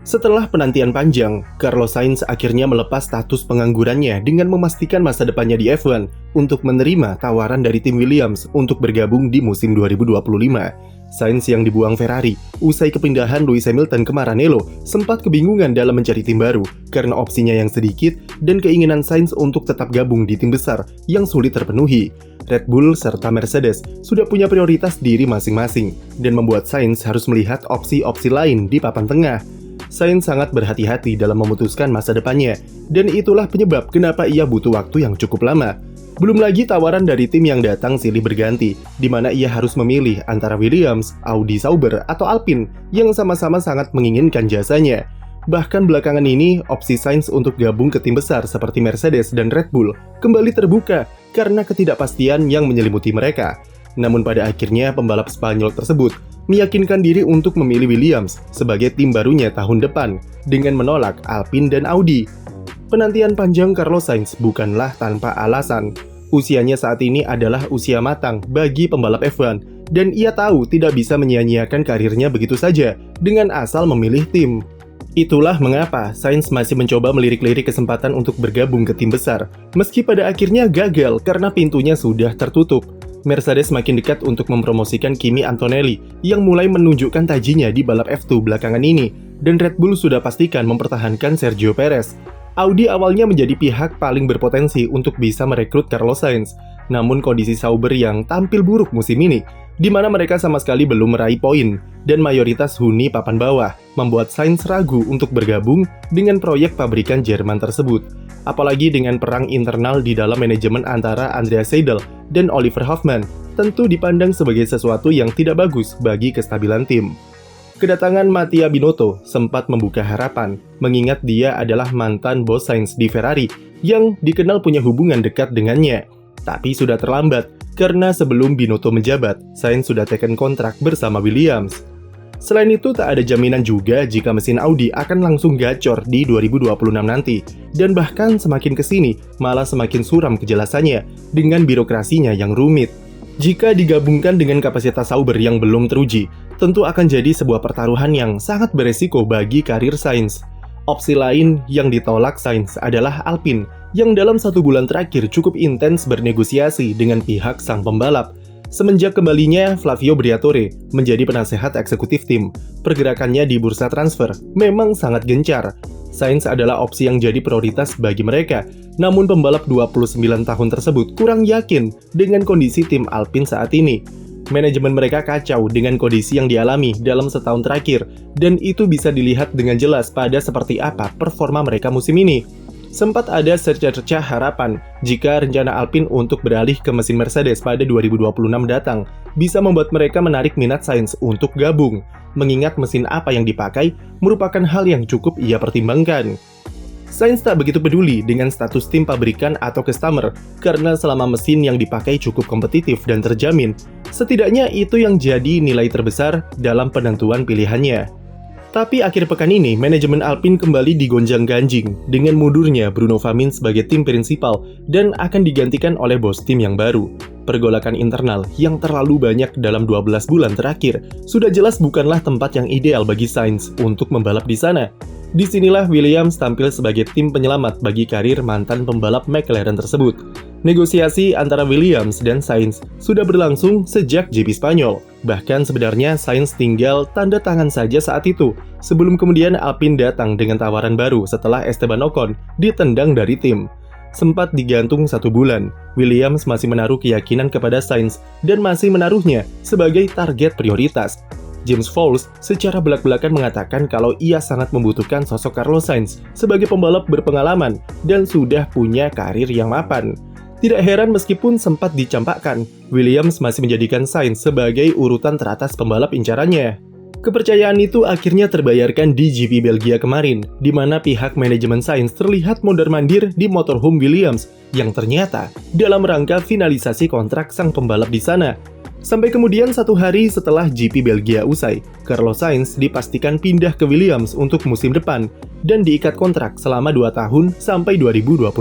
Setelah penantian panjang, Carlos Sainz akhirnya melepas status penganggurannya dengan memastikan masa depannya di F1 untuk menerima tawaran dari tim Williams untuk bergabung di musim 2025. Sainz yang dibuang Ferrari usai kepindahan Lewis Hamilton ke Maranello sempat kebingungan dalam mencari tim baru karena opsinya yang sedikit dan keinginan Sainz untuk tetap gabung di tim besar yang sulit terpenuhi. Red Bull serta Mercedes sudah punya prioritas diri masing-masing dan membuat Sainz harus melihat opsi-opsi lain di papan tengah. Sainz sangat berhati-hati dalam memutuskan masa depannya, dan itulah penyebab kenapa ia butuh waktu yang cukup lama. Belum lagi tawaran dari tim yang datang silih berganti, di mana ia harus memilih antara Williams, Audi Sauber, atau Alpine yang sama-sama sangat menginginkan jasanya. Bahkan belakangan ini, opsi Sainz untuk gabung ke tim besar seperti Mercedes dan Red Bull kembali terbuka karena ketidakpastian yang menyelimuti mereka. Namun pada akhirnya pembalap Spanyol tersebut meyakinkan diri untuk memilih Williams sebagai tim barunya tahun depan dengan menolak Alpine dan Audi. Penantian panjang Carlos Sainz bukanlah tanpa alasan. Usianya saat ini adalah usia matang bagi pembalap F1 dan ia tahu tidak bisa menyia-nyiakan karirnya begitu saja dengan asal memilih tim. Itulah mengapa Sainz masih mencoba melirik-lirik kesempatan untuk bergabung ke tim besar, meski pada akhirnya gagal karena pintunya sudah tertutup. Mercedes makin dekat untuk mempromosikan Kimi Antonelli yang mulai menunjukkan tajinya di balap F2 belakangan ini, dan Red Bull sudah pastikan mempertahankan Sergio Perez. Audi awalnya menjadi pihak paling berpotensi untuk bisa merekrut Carlos Sainz, namun kondisi Sauber yang tampil buruk musim ini, di mana mereka sama sekali belum meraih poin, dan mayoritas huni papan bawah, membuat Sainz ragu untuk bergabung dengan proyek pabrikan Jerman tersebut. Apalagi dengan perang internal di dalam manajemen antara Andreas Seidel dan Oliver Hoffmann, tentu dipandang sebagai sesuatu yang tidak bagus bagi kestabilan tim. Kedatangan Mattia Binotto sempat membuka harapan, mengingat dia adalah mantan bos Sainz di Ferrari yang dikenal punya hubungan dekat dengannya. Tapi sudah terlambat, karena sebelum Binotto menjabat, Sainz sudah teken kontrak bersama Williams. Selain itu, tak ada jaminan juga jika mesin Audi akan langsung gacor di 2026 nanti. Dan bahkan semakin kesini, malah semakin suram kejelasannya dengan birokrasinya yang rumit. Jika digabungkan dengan kapasitas Sauber yang belum teruji, tentu akan jadi sebuah pertaruhan yang sangat beresiko bagi karir Sainz. Opsi lain yang ditolak Sainz adalah Alpine, yang dalam 1 bulan terakhir cukup intens bernegosiasi dengan pihak sang pembalap. Semenjak kembalinya Flavio Briatore menjadi penasehat eksekutif tim, pergerakannya di bursa transfer memang sangat gencar. Sainz adalah opsi yang jadi prioritas bagi mereka, namun pembalap 29 tahun tersebut kurang yakin dengan kondisi tim Alpine saat ini. Manajemen mereka kacau dengan kondisi yang dialami dalam setahun terakhir, dan itu bisa dilihat dengan jelas pada seperti apa performa mereka musim ini. Sempat ada cerca-cerca harapan jika rencana Alpine untuk beralih ke mesin Mercedes pada 2026 datang bisa membuat mereka menarik minat Sainz untuk gabung, mengingat mesin apa yang dipakai merupakan hal yang cukup ia pertimbangkan. Sainz tak begitu peduli dengan status tim pabrikan atau customer karena selama mesin yang dipakai cukup kompetitif dan terjamin, setidaknya itu yang jadi nilai terbesar dalam penentuan pilihannya. Tapi akhir pekan ini, manajemen Alpine kembali digonjang-ganjing dengan mundurnya Bruno Famin sebagai tim prinsipal dan akan digantikan oleh bos tim yang baru. Pergolakan internal yang terlalu banyak dalam 12 bulan terakhir sudah jelas bukanlah tempat yang ideal bagi Sainz untuk membalap di sana. Disinilah Williams tampil sebagai tim penyelamat bagi karir mantan pembalap McLaren tersebut. Negosiasi antara Williams dan Sainz sudah berlangsung sejak GP Spanyol. Bahkan sebenarnya Sainz tinggal tanda tangan saja saat itu, sebelum kemudian Alpine datang dengan tawaran baru setelah Esteban Ocon ditendang dari tim. Sempat digantung 1 bulan, Williams masih menaruh keyakinan kepada Sainz dan masih menaruhnya sebagai target prioritas. James Vowles secara belak-belakan mengatakan kalau ia sangat membutuhkan sosok Carlos Sainz sebagai pembalap berpengalaman dan sudah punya karir yang mapan. Tidak heran meskipun sempat dicampakkan, Williams masih menjadikan Sainz sebagai urutan teratas pembalap incarannya. Kepercayaan itu akhirnya terbayarkan di GP Belgia kemarin, di mana pihak manajemen Sainz terlihat mondar-mandir di motorhome Williams yang ternyata dalam rangka finalisasi kontrak sang pembalap di sana. Sampai kemudian 1 hari setelah GP Belgia usai, Carlos Sainz dipastikan pindah ke Williams untuk musim depan dan diikat kontrak selama 2 tahun sampai 2026.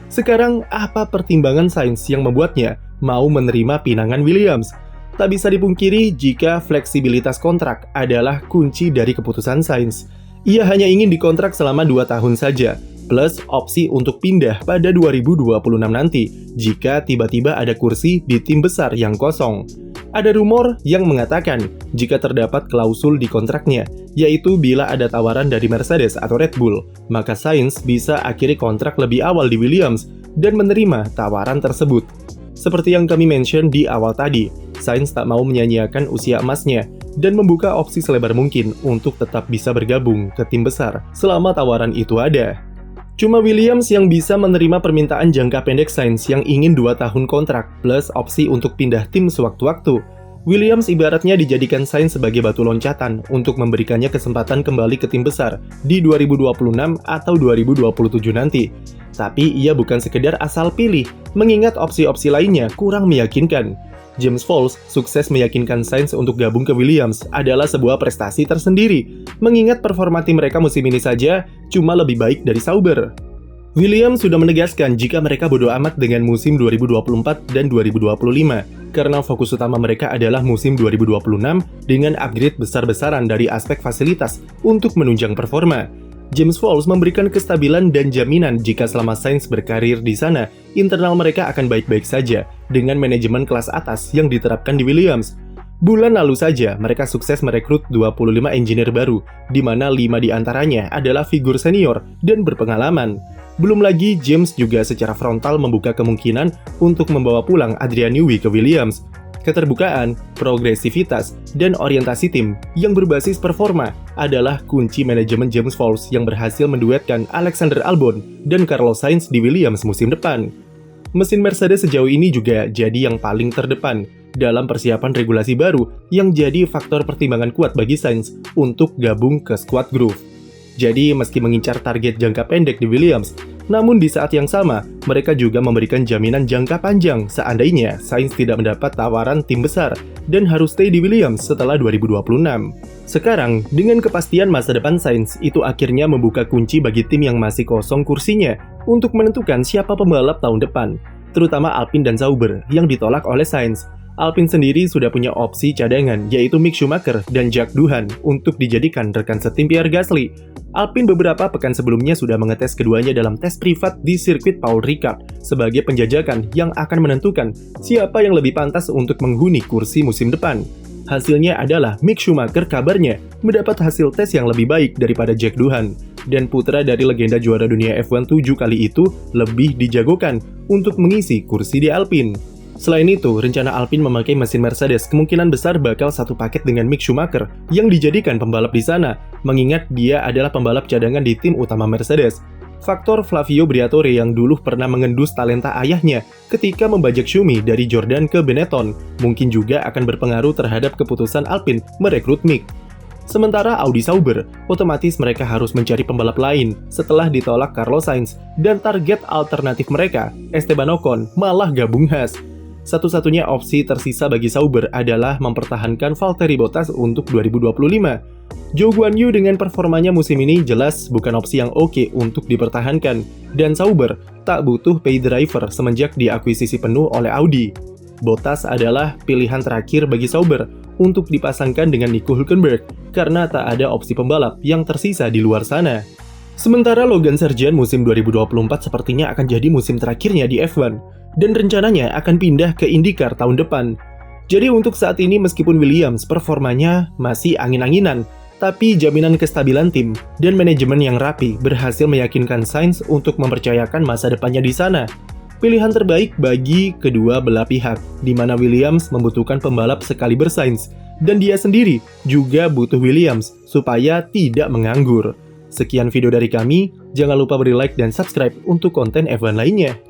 Sekarang, apa pertimbangan Sainz yang membuatnya mau menerima pinangan Williams? Tak bisa dipungkiri jika fleksibilitas kontrak adalah kunci dari keputusan Sainz. Ia hanya ingin dikontrak selama 2 tahun saja, plus opsi untuk pindah pada 2026 nanti jika tiba-tiba ada kursi di tim besar yang kosong. Ada rumor yang mengatakan jika terdapat klausul di kontraknya, yaitu bila ada tawaran dari Mercedes atau Red Bull, maka Sainz bisa akhiri kontrak lebih awal di Williams dan menerima tawaran tersebut. Seperti yang kami mention di awal tadi, Sainz tak mau menyanyiakan usia emasnya dan membuka opsi selebar mungkin untuk tetap bisa bergabung ke tim besar selama tawaran itu ada. Cuma Williams yang bisa menerima permintaan jangka pendek Sainz yang ingin 2 tahun kontrak plus opsi untuk pindah tim sewaktu-waktu. Williams ibaratnya dijadikan Sainz sebagai batu loncatan untuk memberikannya kesempatan kembali ke tim besar di 2026 atau 2027 nanti. Tapi ia bukan sekedar asal pilih, mengingat opsi-opsi lainnya kurang meyakinkan. James Vowles sukses meyakinkan Sainz untuk gabung ke Williams adalah sebuah prestasi tersendiri, mengingat performa tim mereka musim ini saja cuma lebih baik dari Sauber. Williams sudah menegaskan jika mereka bodo amat dengan musim 2024 dan 2025, karena fokus utama mereka adalah musim 2026 dengan upgrade besar-besaran dari aspek fasilitas untuk menunjang performa. James Vowles memberikan kestabilan dan jaminan jika selama Sainz berkarir di sana, internal mereka akan baik-baik saja dengan manajemen kelas atas yang diterapkan di Williams. Bulan lalu saja, mereka sukses merekrut 25 engineer baru, di mana 5 diantaranya adalah figur senior dan berpengalaman. Belum lagi, James juga secara frontal membuka kemungkinan untuk membawa pulang Adrian Newey ke Williams. Keterbukaan, progresivitas, dan orientasi tim yang berbasis performa adalah kunci manajemen James Vowles yang berhasil menduetkan Alexander Albon dan Carlos Sainz di Williams musim depan. Mesin Mercedes sejauh ini juga jadi yang paling terdepan dalam persiapan regulasi baru yang jadi faktor pertimbangan kuat bagi Sainz untuk gabung ke skuad Groove. Jadi meski mengincar target jangka pendek di Williams, namun di saat yang sama, mereka juga memberikan jaminan jangka panjang seandainya Sainz tidak mendapat tawaran tim besar dan harus stay di Williams setelah 2026. Sekarang, dengan kepastian masa depan Sainz, itu akhirnya membuka kunci bagi tim yang masih kosong kursinya untuk menentukan siapa pembalap tahun depan, terutama Alpine dan Sauber yang ditolak oleh Sainz. Alpine sendiri sudah punya opsi cadangan, yaitu Mick Schumacher dan Jack Doohan untuk dijadikan rekan setim Pierre Gasly. Alpine beberapa pekan sebelumnya sudah mengetes keduanya dalam tes privat di sirkuit Paul Ricard sebagai penjajakan yang akan menentukan siapa yang lebih pantas untuk menghuni kursi musim depan. Hasilnya adalah Mick Schumacher kabarnya mendapat hasil tes yang lebih baik daripada Jack Doohan, dan putra dari legenda juara dunia F1 7 kali itu lebih dijagokan untuk mengisi kursi di Alpine. Selain itu, rencana Alpine memakai mesin Mercedes kemungkinan besar bakal satu paket dengan Mick Schumacher yang dijadikan pembalap di sana, mengingat dia adalah pembalap cadangan di tim utama Mercedes. Faktor Flavio Briatore yang dulu pernah mengendus talenta ayahnya ketika membajak Schumi dari Jordan ke Benetton, mungkin juga akan berpengaruh terhadap keputusan Alpine merekrut Mick. Sementara Audi Sauber, otomatis mereka harus mencari pembalap lain setelah ditolak Carlos Sainz, dan target alternatif mereka, Esteban Ocon, malah gabung Haas. Satu-satunya opsi tersisa bagi Sauber adalah mempertahankan Valtteri Bottas untuk 2025. Zhou Guanyu dengan performanya musim ini jelas bukan opsi yang oke untuk dipertahankan, dan Sauber tak butuh pay driver semenjak diakuisisi penuh oleh Audi. Bottas adalah pilihan terakhir bagi Sauber untuk dipasangkan dengan Nico Hülkenberg karena tak ada opsi pembalap yang tersisa di luar sana. Sementara Logan Sargeant musim 2024 sepertinya akan jadi musim terakhirnya di F1, dan rencananya akan pindah ke IndyCar tahun depan. Jadi untuk saat ini meskipun Williams performanya masih angin-anginan, tapi jaminan kestabilan tim dan manajemen yang rapi berhasil meyakinkan Sainz untuk mempercayakan masa depannya di sana. Pilihan terbaik bagi kedua belah pihak, di mana Williams membutuhkan pembalap sekaliber Sainz, dan dia sendiri juga butuh Williams supaya tidak menganggur. Sekian video dari kami, jangan lupa beri like dan subscribe untuk konten F1 lainnya.